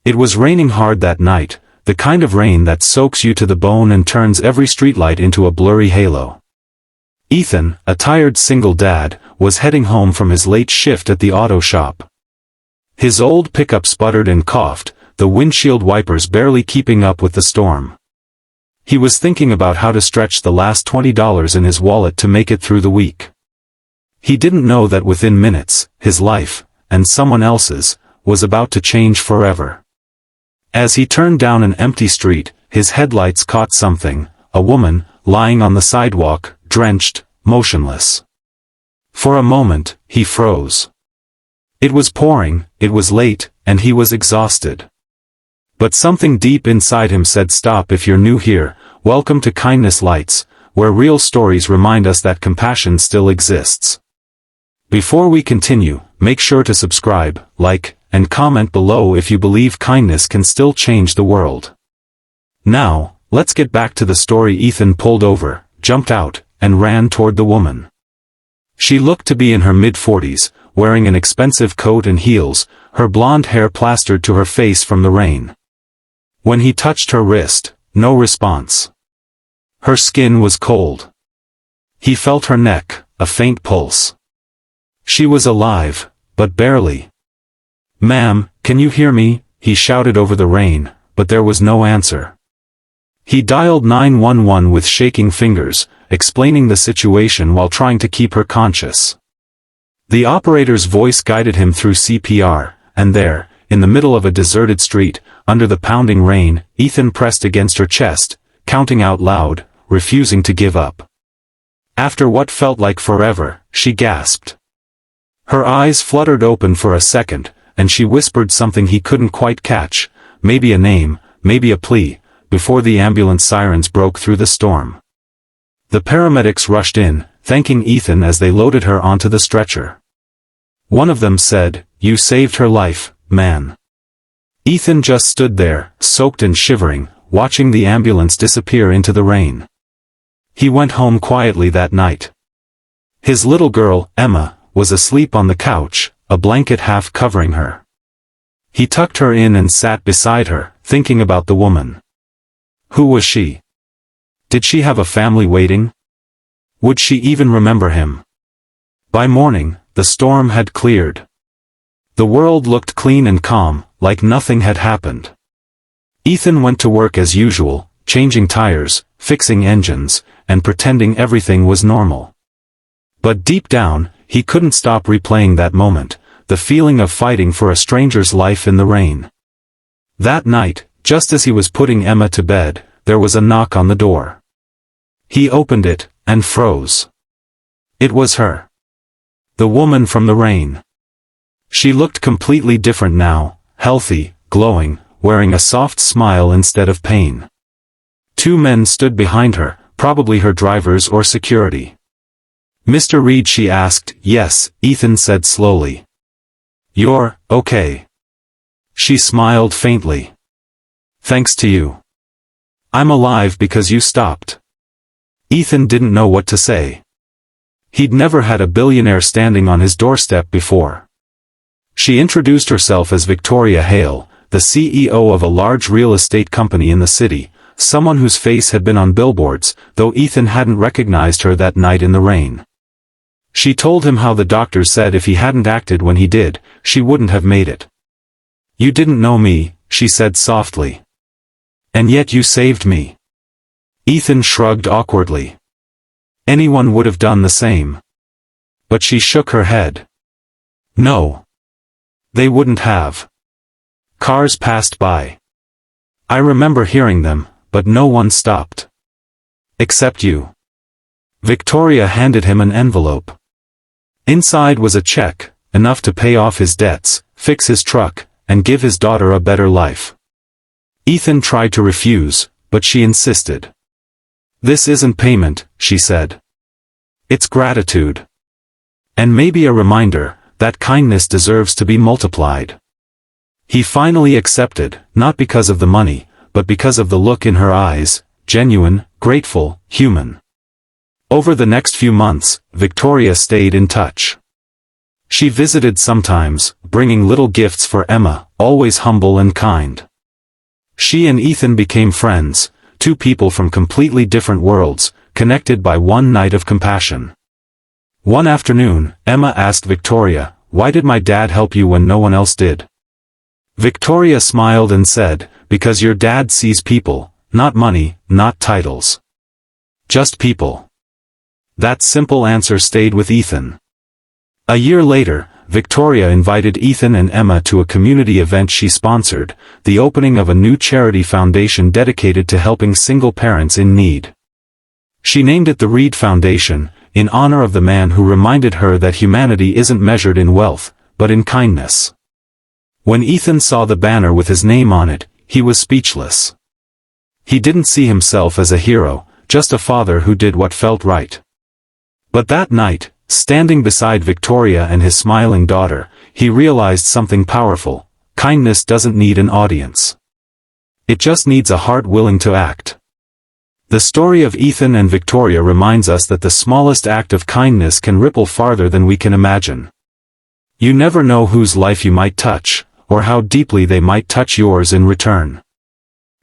It was raining hard that night, the kind of rain that soaks you to the bone and turns every streetlight into a blurry halo. Ethan, a tired single dad, was heading home from his late shift at the auto shop. His old pickup sputtered and coughed, the windshield wipers barely keeping up with the storm. He was thinking about how to stretch the last $20 in his wallet to make it through the week. He didn't know that within minutes, his life, and someone else's, was about to change forever. As he turned down an empty street, his headlights caught something, a woman, lying on the sidewalk, drenched, motionless. For a moment, he froze. It was pouring, it was late, and he was exhausted. But something deep inside him said, "Stop. If you're new here, welcome to Kindness Lights, where real stories remind us that compassion still exists." Before we continue, make sure to subscribe, like, and comment below if you believe kindness can still change the world. Now, let's get back to the story. Ethan pulled over, jumped out, and ran toward the woman. She looked to be in her mid-40s, wearing an expensive coat and heels, her blonde hair plastered to her face from the rain. When he touched her wrist, no response. Her skin was cold. He felt her neck, a faint pulse. She was alive, but barely. "Ma'am, can you hear me?" he shouted over the rain, but there was no answer. He dialed 911 with shaking fingers, explaining the situation while trying to keep her conscious. The operator's voice guided him through CPR, and there, in the middle of a deserted street, under the pounding rain, Ethan pressed against her chest, counting out loud, refusing to give up. After what felt like forever, she gasped. Her eyes fluttered open for a second, and she whispered something he couldn't quite catch, maybe a name, maybe a plea, before the ambulance sirens broke through the storm. The paramedics rushed in, thanking Ethan as they loaded her onto the stretcher. One of them said, "You saved her life, man." Ethan just stood there, soaked and shivering, watching the ambulance disappear into the rain. He went home quietly that night. His little girl, Emma, was asleep on the couch, a blanket half covering her. He tucked her in and sat beside her, thinking about the woman. Who was she? Did she have a family waiting? Would she even remember him? By morning, the storm had cleared. The world looked clean and calm, like nothing had happened. Ethan went to work as usual, changing tires, fixing engines, and pretending everything was normal. But deep down, he couldn't stop replaying that moment, the feeling of fighting for a stranger's life in the rain. That night, just as he was putting Emma to bed, there was a knock on the door. He opened it, and froze. It was her. The woman from the rain. She looked completely different now, healthy, glowing, wearing a soft smile instead of pain. Two men stood behind her, probably her drivers or security. "Mr. Reed?" she asked. "Yes," Ethan said slowly. "You're okay?" She smiled faintly. "Thanks to you. I'm alive because you stopped." Ethan didn't know what to say. He'd never had a billionaire standing on his doorstep before. She introduced herself as Victoria Hale, the CEO of a large real estate company in the city, someone whose face had been on billboards, though Ethan hadn't recognized her that night in the rain. She told him how the doctors said if he hadn't acted when he did, she wouldn't have made it. "You didn't know me," she said softly. "And yet you saved me." Ethan shrugged awkwardly. Anyone would have done the same. But she shook her head. "No. They wouldn't have. Cars passed by. I remember hearing them, but no one stopped. Except you." Victoria handed him an envelope. Inside was a check, enough to pay off his debts, fix his truck, and give his daughter a better life. Ethan tried to refuse, but she insisted. "This isn't payment," she said. "It's gratitude. And maybe a reminder that kindness deserves to be multiplied." He finally accepted, not because of the money, but because of the look in her eyes, genuine, grateful, human. Over the next few months, Victoria stayed in touch. She visited sometimes, bringing little gifts for Emma, always humble and kind. She and Ethan became friends, two people from completely different worlds, connected by one night of compassion. One afternoon, Emma asked Victoria, "Why did my dad help you when no one else did?" Victoria smiled and said, "Because your dad sees people, not money, not titles. Just people." That simple answer stayed with Ethan. A year later, Victoria invited Ethan and Emma to a community event she sponsored, the opening of a new charity foundation dedicated to helping single parents in need. She named it the Reed Foundation, in honor of the man who reminded her that humanity isn't measured in wealth, but in kindness. When Ethan saw the banner with his name on it, he was speechless. He didn't see himself as a hero, just a father who did what felt right. But that night, standing beside Victoria and his smiling daughter, he realized something powerful: kindness doesn't need an audience. It just needs a heart willing to act. The story of Ethan and Victoria reminds us that the smallest act of kindness can ripple farther than we can imagine. You never know whose life you might touch, or how deeply they might touch yours in return.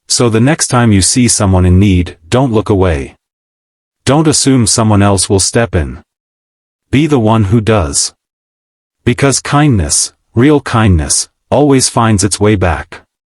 So the next time you see someone in need, don't look away. Don't assume someone else will step in. Be the one who does. Because kindness, real kindness, always finds its way back.